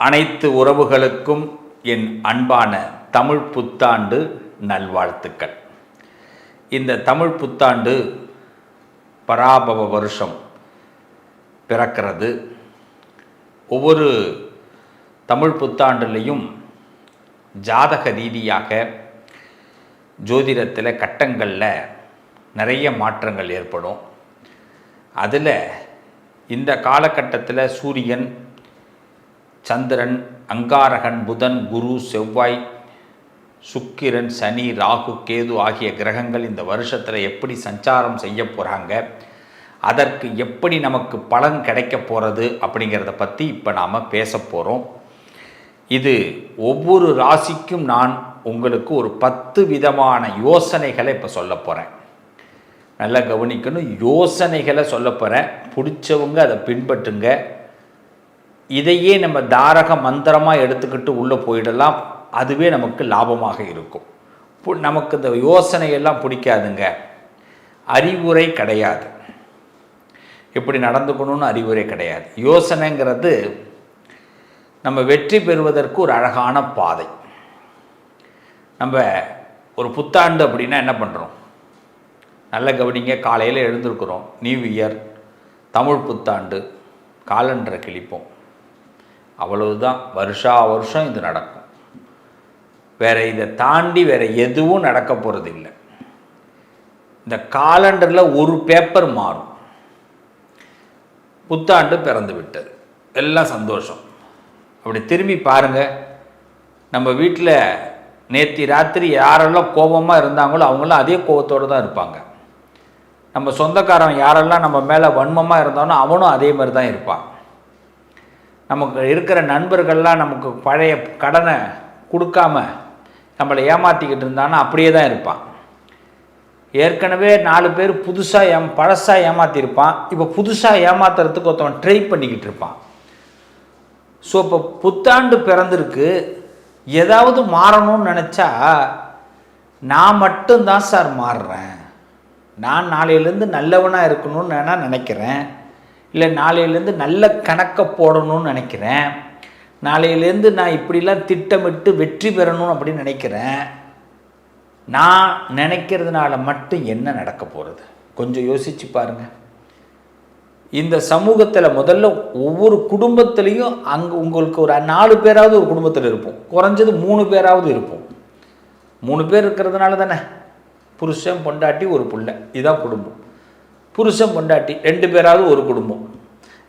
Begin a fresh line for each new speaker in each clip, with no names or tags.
அனைத்து உறவுகளுக்கும் என் அன்பான தமிழ் புத்தாண்டு நல்வாழ்த்துக்கள். இந்த தமிழ் புத்தாண்டு பராபவ வருஷம் பிறக்கிறது. ஒவ்வொரு தமிழ் புத்தாண்டுலேயும் ஜாதக ரீதியாக ஜோதிடத்தில் கட்டங்களில் நிறைய மாற்றங்கள் ஏற்படும். அதில் இந்த காலகட்டத்தில் சூரியன், சந்திரன், அங்காரகன், புதன், குரு, செவ்வாய், சுக்கிரன், சனி, ராகு, கேது ஆகிய கிரகங்கள் இந்த வருஷத்தில் எப்படி சஞ்சாரம் செய்ய போகிறாங்க, அதற்கு எப்படி நமக்கு பலன் கிடைக்க போகிறது அப்படிங்கிறத பற்றி இப்போ நாம் பேச போகிறோம். இது ஒவ்வொரு ராசிக்கும் நான் உங்களுக்கு ஒரு 10 விதமான யோசனைகளை இப்போ சொல்ல போகிறேன். நல்லா கவனிக்கணும். யோசனைகளை சொல்ல போகிறேன். பிடிச்சவங்க அதை பின்பற்றுங்க. இதையே நம்ம தாரக மந்திரமாக எடுத்துக்கிட்டு உள்ளே போயிடலாம். அதுவே நமக்கு லாபமாக இருக்கும். நமக்கு இந்த யோசனையெல்லாம் பிடிக்காதுங்க. அறிவுரை கிடையாது. எப்படி நடந்துக்கணும்னு அறிவுரை கிடையாது. யோசனைங்கிறது நம்ம வெற்றி பெறுவதற்கு ஒரு அழகான பாதை. நம்ம ஒரு புத்தாண்டு அப்படின்னா என்ன பண்ணுறோம்? நல்ல கவனிங்க. காலையில் எழுந்திருக்கிறோம். நியூ இயர், தமிழ் புத்தாண்டு, காலண்டரை கிழிப்போம். அவ்வளவுதான். வருஷம் இது நடக்கும். வேறு இதை தாண்டி வேறு எதுவும் நடக்க போகிறது இல்லை. இந்த காலண்டரில் ஒரு பேப்பர் மாறும். புத்தாண்டு பிறந்து விட்டது, எல்லாம் சந்தோஷம். அப்படி திரும்பி பாருங்கள். நம்ம வீட்டில் நேற்று ராத்திரி யாரெல்லாம் கோபமாக இருந்தாங்களோ அவங்களும் அதே கோபத்தோடு தான் இருப்பாங்க. நம்ம சொந்தக்காரன் யாரெல்லாம் நம்ம மேலே வன்மமாக இருந்தாலும் அவனும் அதே மாதிரி தான் இருப்பான். நமக்கு இருக்கிற நண்பர்கள்லாம் நமக்கு பழைய கடனை கொடுக்காம நம்மளை ஏமாற்றிக்கிட்டு இருந்தான்னா அப்படியே தான் இருப்பான். ஏற்கனவே 4 பேர் பழசாக ஏமாற்றிருப்பான். இப்போ புதுசாக ஏமாத்துறதுக்கு ஒருத்தவன் ட்ரை பண்ணிக்கிட்டு இருப்பான். ஸோ இப்போ புத்தாண்டு பிறந்திருக்கு, ஏதாவது மாறணும்னு நினச்சா நான் மட்டும்தான் சார் மாறுறேன். நான் நாளையிலேருந்து நல்லவனாக இருக்கணும்னு நான் நினைக்கிறேன். இல்லை நாளையிலேருந்து நல்ல கணக்கை போடணும்னு நினைக்கிறேன். நாளையிலேருந்து நான் இப்படிலாம் திட்டமிட்டு வெற்றி பெறணும் அப்படின்னு நினைக்கிறேன். நான் நினைக்கிறதுனால மட்டும் என்ன நடக்க போகிறது? கொஞ்சம் யோசித்து பாருங்கள். இந்த சமூகத்தில் முதல்ல ஒவ்வொரு குடும்பத்துலேயும் அங்கே உங்களுக்கு ஒரு 4 பேராவது ஒரு குடும்பத்தில் இருப்போம். குறைஞ்சது 3 பேராவது இருப்போம். 3 பேர் இருக்கிறதுனால தானே புருஷன், பொண்டாட்டி, ஒரு பிள்ளை, இதுதான் குடும்பம். புருஷன், பொண்டாட்டி 2 பேராவது ஒரு குடும்பம்.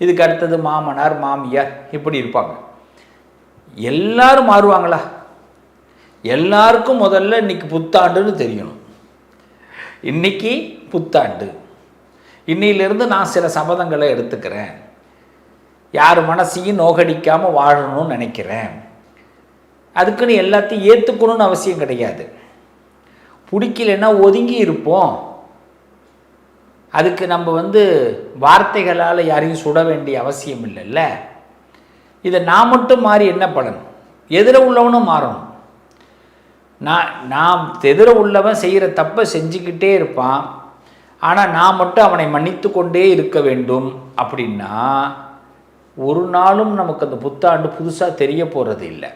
இதுக்கு அடுத்தது மாமனார், மாமியார், இப்படி இருப்பாங்க. எல்லாரும் மாறுவாங்களா? எல்லாருக்கும் முதல்ல இன்னைக்கு புத்தாண்டுன்னு தெரியணும். இன்னைக்கு புத்தாண்டு, இன்னையிலிருந்து நான் சில சபதங்களை எடுத்துக்கிறேன். யார் மனசையும் நோகடிக்காமல் வாழணும்னு நினைக்கிறேன். அதுக்குன்னு எல்லாத்தையும் ஏற்றுக்கணும்னு அவசியம் கிடையாது. பிடிக்கலைன்னா ஒதுங்கி இருப்போம். அதுக்கு நம்ம வார்த்தைகளால் யாரையும் சுட வேண்டிய அவசியம் இல்லைல்ல. இதை நான் மட்டும் மாறி என்ன பலன்? எதிர உள்ளவனும் மாறணும். நான் எதிர உள்ளவன் செய்கிற தப்பை செஞ்சுக்கிட்டே இருப்பான். ஆனால் நான் மட்டும் அவனை மன்னித்து கொண்டே இருக்க வேண்டும் அப்படின்னா ஒரு நாளும் நமக்கு அந்த புத்தாண்டு புதுசாக தெரிய போகிறது இல்லை.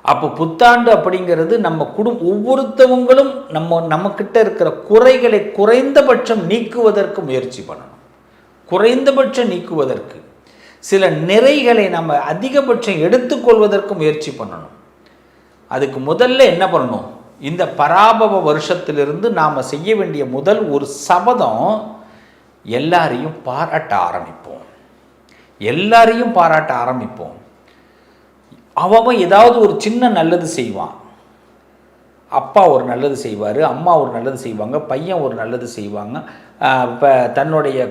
அப்போ புத்தாண்டு அப்படிங்கிறது நம்ம ஒவ்வொருத்தவங்களும் நம்மக்கிட்ட இருக்கிற குறைகளை குறைந்தபட்சம் நீக்குவதற்கு முயற்சி பண்ணணும். குறைந்தபட்சம் நீக்குவதற்கு, சில நிறைகளை நம்ம அதிகபட்சம் எடுத்துக்கொள்வதற்கு முயற்சி பண்ணணும். அதுக்கு முதல்ல என்ன பண்ணணும்? இந்த பராபவ வருஷத்திலிருந்து நாம் செய்ய வேண்டிய முதல் ஒரு சபதம், எல்லாரையும் பாராட்ட ஆரம்பிப்போம். எல்லாரையும் பாராட்ட ஆரம்பிப்போம். அவன் ஏதாவது ஒரு சின்ன நல்லது செய்வான். அப்பா ஒரு நல்லது செய்வார், அம்மா ஒரு நல்லது செய்வாங்க, பையன் ஒரு நல்லது செய்வாங்க. இப்போ தன்னுடைய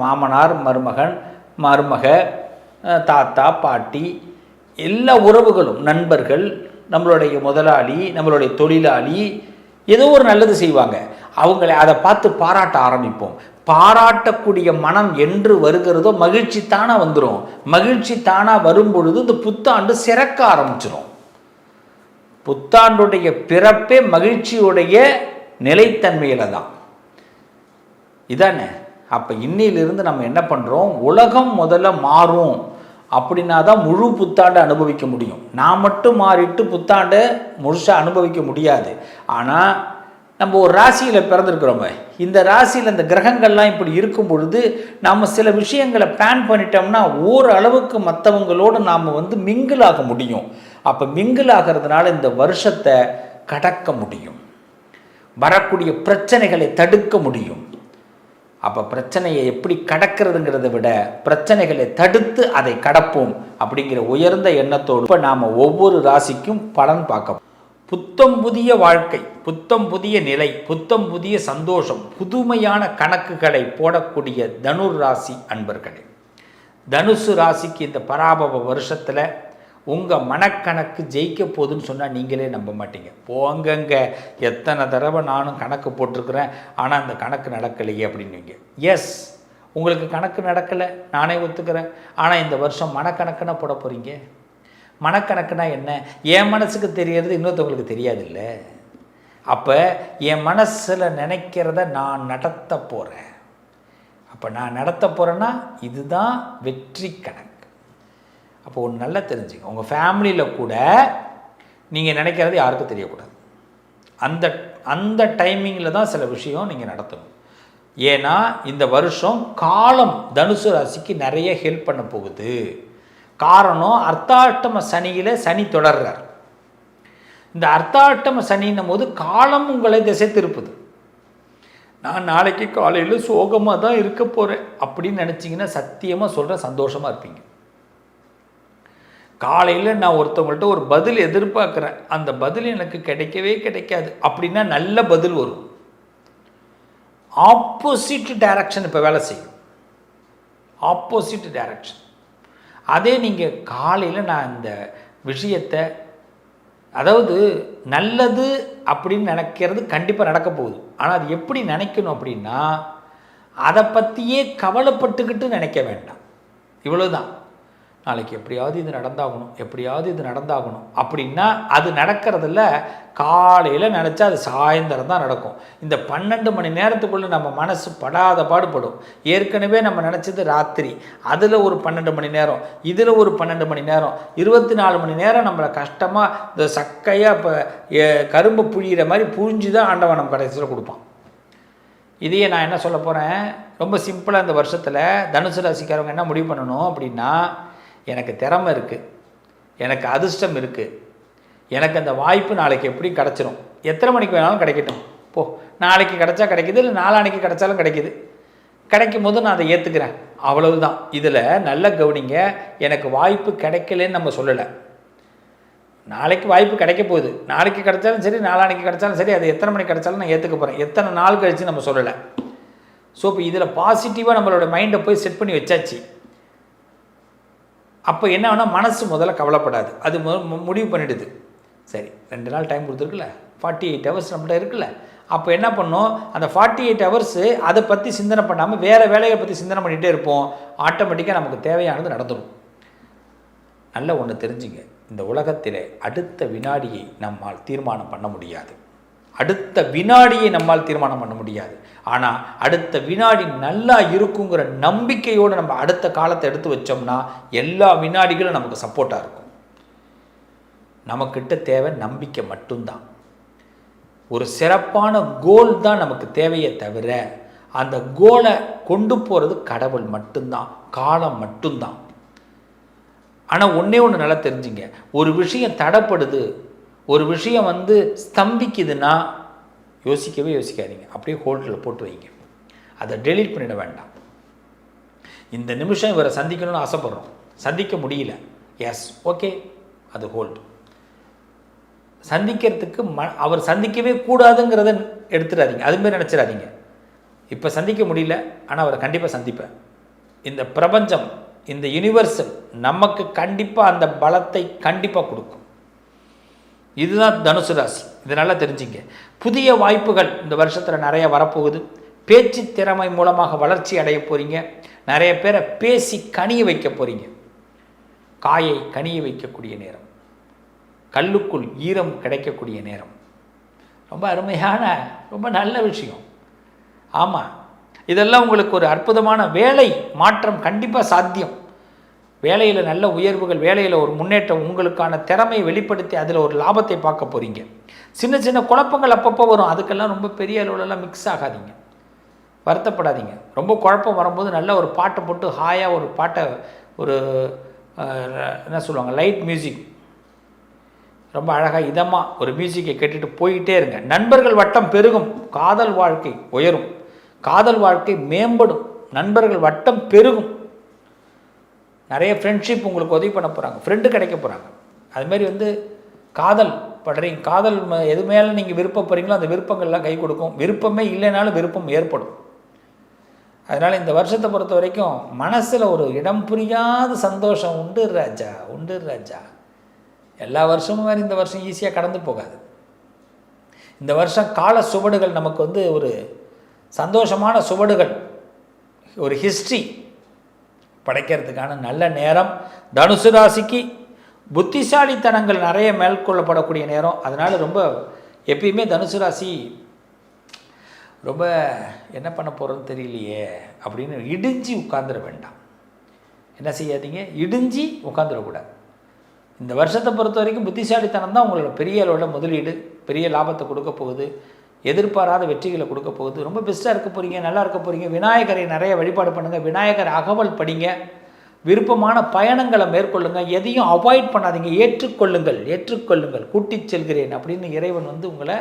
மாமனார், மருமக, தாத்தா, பாட்டி, எல்லா உறவுகளும், நண்பர்கள், நம்மளுடைய முதலாளி, நம்மளுடைய தொழிலாளி ஏதோ ஒரு நல்லது செய்வாங்க. அதை பார்த்து பாராட்ட ஆரம்பிப்போம். பாராட்டக்கூடிய மனம் என்று வருகிறதோ மகிழ்ச்சி தானாக வந்துடும். மகிழ்ச்சி தானாக வரும்பொழுது இந்த புத்தாண்டு சிறக்க ஆரம்பிச்சிடும். புத்தாண்டுடைய பிறப்பே மகிழ்ச்சியுடைய நிலைத்தன்மையில் தான். இதானே? அப்போ இன்னிலிருந்து நம்ம என்ன பண்ணுறோம்? உலகம் முதல்ல மாறும் அப்படின்னா தான் முழு புத்தாண்டை அனுபவிக்க முடியும். நான் மட்டும் மாறிட்டு புத்தாண்டை முழுசாக அனுபவிக்க முடியாது. ஆனால் நம்ம ஒரு ராசியில் பிறந்திருக்கிறோமே, இந்த ராசியில் இந்த கிரகங்கள்லாம் இப்படி இருக்கும் பொழுது நாம் சில விஷயங்களை பிளான் பண்ணிட்டோம்னா ஓரளவுக்கு மற்றவங்களோடு நாம் மிங்கிள் ஆக முடியும். அப்போ மிங்கிள் ஆகிறதுனால இந்த வருஷத்தை கடக்க முடியும், வரக்கூடிய பிரச்சனைகளை தடுக்க முடியும். அப்போ பிரச்சனையை எப்படி கடக்கிறதுங்கிறத விட பிரச்சனைகளை தடுத்து அதை கடப்போம் அப்படிங்கிற உயர்ந்த எண்ணத்தோடு இப்போ நாம் ஒவ்வொரு ராசிக்கும் பலன் பார்க்க. புத்தம் புதிய வாழ்க்கை, புத்தம் புதிய நிலை, புத்தம் புதிய சந்தோஷம், புதுமையான கணக்குகளை போடக்கூடிய தனுர் ராசி அன்பர்களே, தனுசு ராசிக்கு இந்த பராபவ வருஷத்தில் உங்கள் மனக்கணக்கு ஜெயிக்க போகுதுன்னு சொன்னால் நீங்களே நம்ப மாட்டீங்க. போங்கங்க, எத்தனை தடவை நானும் கணக்கு போட்டிருக்கிறேன், ஆனால் அந்த கணக்கு நடக்கலையே அப்படின்னுவீங்க. எஸ், உங்களுக்கு கணக்கு நடக்கலை, நானே ஒத்துக்கிறேன். ஆனால் இந்த வருஷம் மனக்கணக்குன்னா போட போகிறீங்க. மனக்கணக்குனா என்ன? என் மனசுக்கு தெரியறது இன்னொருத்தவங்களுக்கு தெரியாது இல்லை. அப்போ என் மனசில் நினைக்கிறத நான் நடத்த போகிறேன். அப்போ நான் நடத்த போகிறேன்னா இதுதான் வெற்றி கணக்கு. அப்போ ஒன்று நல்லா தெரிஞ்சுங்க, உங்கள் ஃபேமிலியில் கூட நீங்கள் நினைக்கிறது யாருக்கும் தெரியக்கூடாது. அந்த அந்த டைமிங்கில் தான் சில விஷயம் நீங்கள் நடத்தணும். ஏன்னா இந்த வருஷம் காலம் தனுசு ராசிக்கு நிறைய ஹெல்ப் பண்ண போகுது. காரணம், அர்த்தாஷ்டம சனியில் சனி தொடர்றார். இந்த அர்த்தாஷ்டம சனின்னும் போது காலம் உங்களை திசை திருப்புது. நான் நாளைக்கு காலையில் சோகமாக தான் இருக்க போகிறேன் அப்படின்னு நினச்சிங்கன்னா சத்தியமாக சொல்கிறேன், சந்தோஷமாக இருப்பீங்க. காலையில் நான் ஒருத்தவங்கள்ட்ட ஒரு பதில் எதிர்பார்க்குறேன், அந்த பதில் எனக்கு கிடைக்கவே கிடைக்காது அப்படின்னா நல்ல பதில் வரும். ஆப்போசிட் டைரக்ஷன் இப்போ வேலை செய்யும், ஆப்போசிட் டைரக்ஷன். அதே நீங்கள் காலையில் நான் இந்த விஷயத்தை, அதாவது நல்லது அப்படின்னு நினைக்கிறது கண்டிப்பாக நடக்க போகுது. ஆனால் அது எப்படி நினைக்கணும் அப்படின்னா, அதை பற்றியே கவலைப்பட்டுக்கிட்டு நினைக்க வேண்டாம். இவ்வளோதான். நாளைக்கு எப்படியாவது இது நடந்தாகணும், எப்படியாவது இது நடந்தாகணும் அப்படின்னா அது நடக்கிறதில்ல. காலையில் நினச்சா அது சாயந்தரம் தான் நடக்கும். இந்த 12 மணி நேரத்துக்குள்ளே நம்ம மனசு படாத பாடுபடும். ஏற்கனவே நம்ம நினச்சது ராத்திரி, அதில் ஒரு 12 மணி நேரம், இதில் ஒரு 12 மணி நேரம், 24 மணி நேரம் நம்மளை கஷ்டமாக இந்த சக்கையாக இப்போ கரும்பு புழியிற மாதிரி புழிஞ்சு தான் ஆண்டவன் நம்ம கடைசியில் கொடுப்பான். இதையே நான் என்ன சொல்ல போகிறேன், ரொம்ப சிம்பிளாக இந்த வருஷத்தில் தனுசு ராசிக்காரவங்க என்ன முடிவு பண்ணணும் அப்படின்னா, எனக்கு திறமை இருக்குது, எனக்கு அதிர்ஷ்டம் இருக்குது, எனக்கு அந்த வாய்ப்பு நாளைக்கு எப்படி கிடச்சிரும், எத்தனை மணிக்கு வேணாலும் கிடைக்கட்டும் போ, நாளைக்கு கிடச்சா கிடைக்கிது, இல்லை நாளான்னைக்கு கிடைச்சாலும் கிடைக்கிது, கிடைக்கும் போது நான் அதை ஏற்றுக்கிறேன், அவ்வளவுதான். இதில் நல்ல கவனிங்க, எனக்கு வாய்ப்பு கிடைக்கலன்னு நம்ம சொல்லலை. நாளைக்கு வாய்ப்பு கிடைக்க போகுது, நாளைக்கு கிடைச்சாலும் சரி, நாளான்னைக்கு கிடைச்சாலும் சரி, அது எத்தனை மணிக்கு கிடைச்சாலும் நான் ஏற்றுக்க போகிறேன், எத்தனை நாள் கழித்து நம்ம சொல்லலை. ஸோ இப்போ இதில் பாசிட்டிவாக நம்மளோட மைண்டை போய் செட் பண்ணி வச்சாச்சு. அப்போ என்ன வேணால் மனசு முதல்ல கவலைப்படாது, அது முடிவு பண்ணிடுது. சரி, 2 நாள் டைம் கொடுத்துருக்குல்ல, 48 ஹவர்ஸ் நம்மகிட்ட இருக்குல்ல, அப்போ என்ன பண்ணோம், அந்த 48 ஹவர்ஸு அதை பற்றி சிந்தனை பண்ணாமல் வேறு வேலையை பற்றி சிந்தனை பண்ணிகிட்டே இருப்போம். ஆட்டோமேட்டிக்காக நமக்கு தேவையானது நடந்துடும். நல்ல ஒன்று தெரிஞ்சுங்க, இந்த உலகத்தில் அடுத்த வினாடியை நம்மால் தீர்மானம் பண்ண முடியாது, அடுத்த வினாடியை நம்மால் தீர்மானம் பண்ண முடியாது. ஆனால் அடுத்த வினாடி நல்லா இருக்குங்கிற நம்பிக்கையோடு நம்ம அடுத்த காலத்தை எடுத்து வச்சோம்னா எல்லா வினாடிகளும் நமக்கு சப்போர்ட்டாக இருக்கும். நமக்கிட்ட தேவை நம்பிக்கை மட்டும்தான். ஒரு சிறப்பான கோல் தான் நமக்கு தேவையே தவிர அந்த கோலை கொண்டு போகிறது கடவுள் மட்டும்தான், காலம் மட்டும்தான். ஆனால் ஒன்றே ஒன்று நல்லா தெரிஞ்சுங்க, ஒரு விஷயம் தடைப்படுது, ஒரு விஷயம் ஸ்தம்பிக்குதுன்னா யோசிக்கவே யோசிக்காதீங்க, அப்படியே ஹோல்டில் போட்டு வைங்க, அதை டெலீட் பண்ணிட வேண்டாம். இந்த நிமிஷம் இவரை சந்திக்கணும்னு ஆசைப்படுறோம், சந்திக்க முடியல, எஸ் ஓகே, அது ஹோல்டு. சந்திக்கிறதுக்கு அவர் சந்திக்கவே கூடாதுங்கிறத எடுத்துடாதீங்க, அதுமாரி நினச்சிடாதீங்க. இப்போ சந்திக்க முடியல, ஆனால் அவரை கண்டிப்பாக சந்திப்பேன். இந்த பிரபஞ்சம், இந்த யூனிவர்சல் நமக்கு கண்டிப்பாக அந்த பலத்தை கண்டிப்பாக கொடுக்கும். இதுதான் தனுசு ராசி, இதை நல்லா தெரிஞ்சுங்க. புதிய வாய்ப்புகள் இந்த வருஷத்தில் நிறைய வரப்போகுது. பேச்சு திறமை மூலமாக வளர்ச்சி அடைய போகிறீங்க. நிறைய பேரை பேசி கனிய வைக்க போகிறீங்க. காயை கனிய வைக்கக்கூடிய நேரம், கல்லுக்குள் ஈரம் கிடைக்கக்கூடிய நேரம். ரொம்ப அருமையான, ரொம்ப நல்ல விஷயம். ஆமாம், இதெல்லாம் உங்களுக்கு ஒரு அற்புதமான வேலை மாற்றம் கண்டிப்பாக சாத்தியம். வேலையில் நல்ல உயர்வுகள், வேலையில் ஒரு முன்னேற்றம், உங்களுக்கான திறமையை வெளிப்படுத்தி அதில் ஒரு லாபத்தை பார்க்க போகிறீங்க. சின்ன சின்ன குழப்பங்கள் அப்பப்போ வரும், அதுக்கெல்லாம் ரொம்ப பெரிய அளவுலலாம் மிக்ஸ் ஆகாதீங்க, வருத்தப்படாதீங்க. ரொம்ப குழப்பம் வரும்போது நல்ல ஒரு பாட்டை போட்டு ஹாயாக ஒரு பாட்டை, ஒரு என்ன சொல்லுவாங்க, லைட் மியூசிக், ரொம்ப அழகாக இதமாக ஒரு மியூசிக்கை கேட்டுட்டு போயிட்டே இருங்க. நண்பர்கள் வட்டம் பெருகும், காதல் வாழ்க்கை உயரும், காதல் வாழ்க்கை மேம்படும், நண்பர்கள் வட்டம் பெருகும், நிறைய ஃப்ரெண்ட்ஷிப் உங்களுக்கு உதவி பண்ண போகிறாங்க, ஃப்ரெண்டு கிடைக்க போகிறாங்க. அதுமாரி காதல் படுறீங்க, காதல் எது மேலே நீங்கள் விருப்பப்படுறீங்களோ அந்த விருப்பங்கள்லாம் கை கொடுக்கும். விருப்பமே இல்லைனாலும் விருப்பம் ஏற்படும். அதனால் இந்த வருஷத்தை பொறுத்த வரைக்கும் மனசில் ஒரு இடம் புரியாத சந்தோஷம் உண்டு ராஜா, உண்டு ராஜா. எல்லா வருஷமும் வேறு இந்த வருஷம் ஈஸியாக கடந்து போகாது. இந்த வருஷம் கால சுவடுகள் நமக்கு ஒரு சந்தோஷமான சுவடுகள், ஒரு ஹிஸ்ட்ரி படைக்கிறதுக்கான நல்ல நேரம். தனுசு ராசிக்கு புத்திசாலித்தனங்கள் நிறைய மேற்கொள்ளப்படக்கூடிய நேரம். அதனால் ரொம்ப எப்பயுமே தனுசு ராசி ரொம்ப என்ன பண்ண போகிறோன்னு தெரியலையே அப்படின்னு இடிஞ்சு உட்காந்துட வேண்டாம். என்ன செய்யாதீங்க, இடிஞ்சு உட்காந்துடக்கூடாது. இந்த வருஷத்தை பொறுத்த வரைக்கும் புத்திசாலித்தனம் தான் உங்களோட பெரிய அளவோட முதலீடு, பெரிய லாபத்தை கொடுக்க போகுது, எதிர்பாராத வெற்றிகளை கொடுக்க போகுது. ரொம்ப பெஸ்ட்டாக இருக்க போகிறீங்க, நல்லா இருக்க போகிறீங்க. விநாயகரை நிறைய வழிபாடு பண்ணுங்கள், விநாயகர் அகவல் படிங்க, விருப்பமான பயணங்களை மேற்கொள்ளுங்கள், எதையும் அவாய்ட் பண்ணாதீங்க, ஏற்றுக்கொள்ளுங்கள், ஏற்றுக்கொள்ளுங்கள். கூட்டிச் செல்கிறேன் அப்படின்னு இறைவன் உங்களை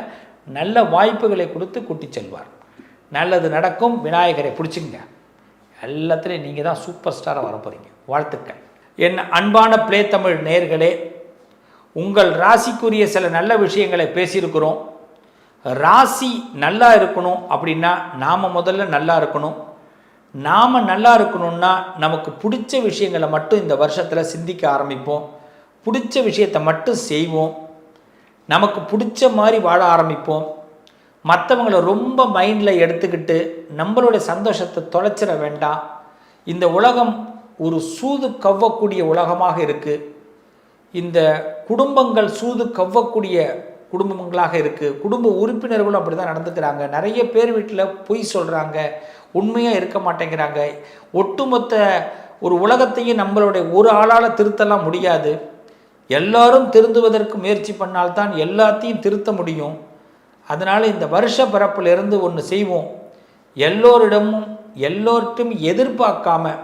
நல்ல வாய்ப்புகளை கொடுத்து கூட்டிச் செல்வார். நல்லது நடக்கும். விநாயகரை பிடிச்சிங்க, எல்லாத்துலேயும் நீங்கள் தான் சூப்பர் ஸ்டாராக வர போகிறீங்க. வாழ்த்துக்கள். என் அன்பான பிளே தமிழ் நேயர்களே, உங்கள் ராசிக்குரிய சில நல்ல விஷயங்களை பேசியிருக்கிறோம். ராசி நல்லா இருக்கணும் அப்படின்னா நாம் முதல்ல நல்லா இருக்கணும். நாம் நல்லா இருக்கணும்னா நமக்கு பிடிச்ச விஷயங்களை மட்டும் இந்த வருஷத்தில் சிந்திக்க ஆரம்பிப்போம், பிடிச்ச விஷயத்தை மட்டும் செய்வோம், நமக்கு பிடிச்ச மாதிரி வாழ ஆரம்பிப்போம். மற்றவங்களை ரொம்ப மைண்டில் எடுத்துக்கிட்டு நம்மளுடைய சந்தோஷத்தை தொலைச்சிட வேண்டாம். இந்த உலகம் ஒரு சூது கவ்வக்கூடிய உலகமாக இருக்குது. இந்த குடும்பங்கள் சூது கவ்வக்கூடிய குடும்பங்களாக இருக்குது. குடும்ப உறுப்பினர்களும் அப்படி தான் நடந்துக்கிறாங்க. நிறைய பேர் வீட்டில் பொய் சொல்கிறாங்க, உண்மையாக இருக்க மாட்டேங்கிறாங்க. ஒட்டுமொத்த ஒரு உலகத்தையும் நம்மளுடைய ஒரு ஆளால் திருத்தலாம் முடியாது. எல்லாரும் திருந்துவதற்கு முயற்சி பண்ணால்தான் எல்லாத்தையும் திருத்த முடியும். அதனால் இந்த வருஷ பிறப்பிலிருந்து ஒன்று செய்வோம், எல்லோரிடமும் எல்லோர்ட்டும் எதிர்பார்க்காம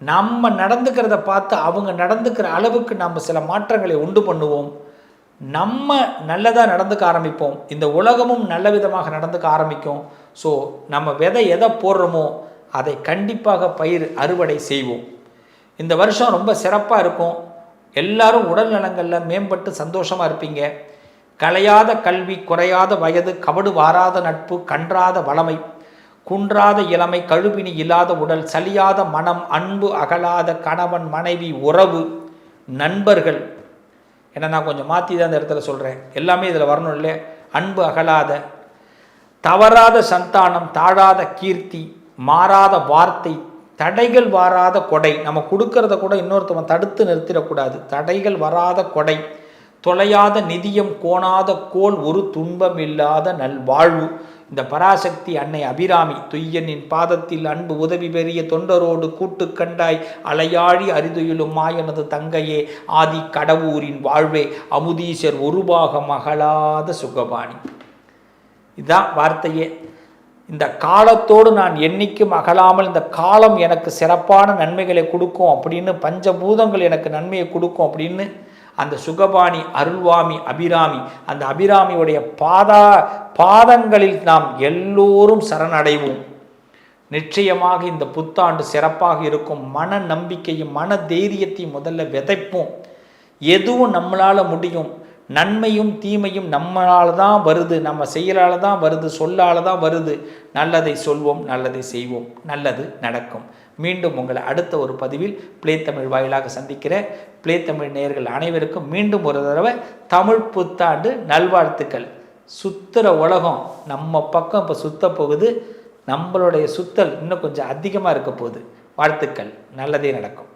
நம்ம நடந்துக்கிறத பார்த்து அவங்க நடந்துக்கிற அளவுக்கு நம்ம சில மாற்றங்களை உண்டு பண்ணுவோம். நம்ம நல்லதாக நடந்துக்க ஆரம்பிப்போம், இந்த உலகமும் நல்ல விதமாக நடந்துக்க ஆரம்பிக்கும். ஸோ நம்ம விதை எதை போடுறோமோ அதை கண்டிப்பாக பயிர் அறுவடை செய்வோம். இந்த வருஷம் ரொம்ப சிறப்பாக இருக்கும். எல்லாரும் உடல் நலங்களில் மேம்பட்டு சந்தோஷமாக இருப்பீங்க. கலையாத கல்வி, குறையாத வயது, கபடு வாராத நட்பு, கன்றாத வளமை, குன்றாத இளமை, கழுபினி இல்லாத உடல், சலியாத மனம், அன்பு அகலாத கணவன் மனைவி உறவு, நண்பர்கள். ஏன்னா நான் கொஞ்சம் மாற்றி தான் இந்த இடத்துல சொல்கிறேன், எல்லாமே இதில் வரணும் இல்லை. அன்பு அகலாத, தவறாத சந்தானம், தாழாத கீர்த்தி, மாறாத வார்த்தை, தடைகள் வாராத கொடை. நம்ம கொடுக்கறத கூட இன்னொருத்தவன் தடுத்து நிறுத்திடக்கூடாது. தடைகள் வராத கொடை, தொலையாத நிதியம், கோணாத கோல், ஒரு துன்பம் இல்லாத நல்வாழ்வு. இந்த பராசக்தி அன்னை அபிராமி துய்யனின் பாதத்தில் அன்பு உதவி பெரிய தொண்டரோடு கூட்டு கண்டாய் அலையாழி அரிதுயிலும் மாயனது தங்கையே ஆதி கடவுரின் வாழ்வே அமுதீசர் ஒருபாகம் அகலாத சுகபாணி. இதுதான் வார்த்தையே. இந்த காலத்தோடு நான் என்னைக்கும் அகலாமல், இந்த காலம் எனக்கு சிறப்பான நன்மைகளை கொடுக்கும் அப்படின்னு, பஞ்சபூதங்கள் எனக்கு நன்மையை கொடுக்கும் அப்படின்னு அந்த சுகபாணி அருள்வாமி அபிராமி, அந்த அபிராமியுடைய பாதங்களில் நாம் எல்லோரும் சரணடைவோம். நிச்சயமாக இந்த புத்தாண்டு சிறப்பாக இருக்கும். மன நம்பிக்கையும் மன தைரியத்தையும் முதல்ல விதைப்போம். எதுவும் நம்மளால் முடியும். நன்மையும் தீமையும் நம்மளால் தான் வருது, நம்ம செயலால் தான் வருது, சொல்லால் தான் வருது. நல்லதை சொல்வோம், நல்லதை செய்வோம், நல்லது நடக்கும். மீண்டும் உங்களை அடுத்த ஒரு பதிவில் பிளே தமிழ் வாயிலாக சந்திக்கிற பிளே தமிழ் நேயர்கள் அனைவருக்கும் மீண்டும் ஒரு தடவை தமிழ் புத்தாண்டு நல்வாழ்த்துக்கள். சுத்துற உலகம் நம்ம பக்கம் இப்போ சுத்த போகுது. நம்மளுடைய சுத்தல் இன்னும் கொஞ்சம் அதிகமாக இருக்க போகுது. வாழ்த்துக்கள், நல்லதே நடக்கும்.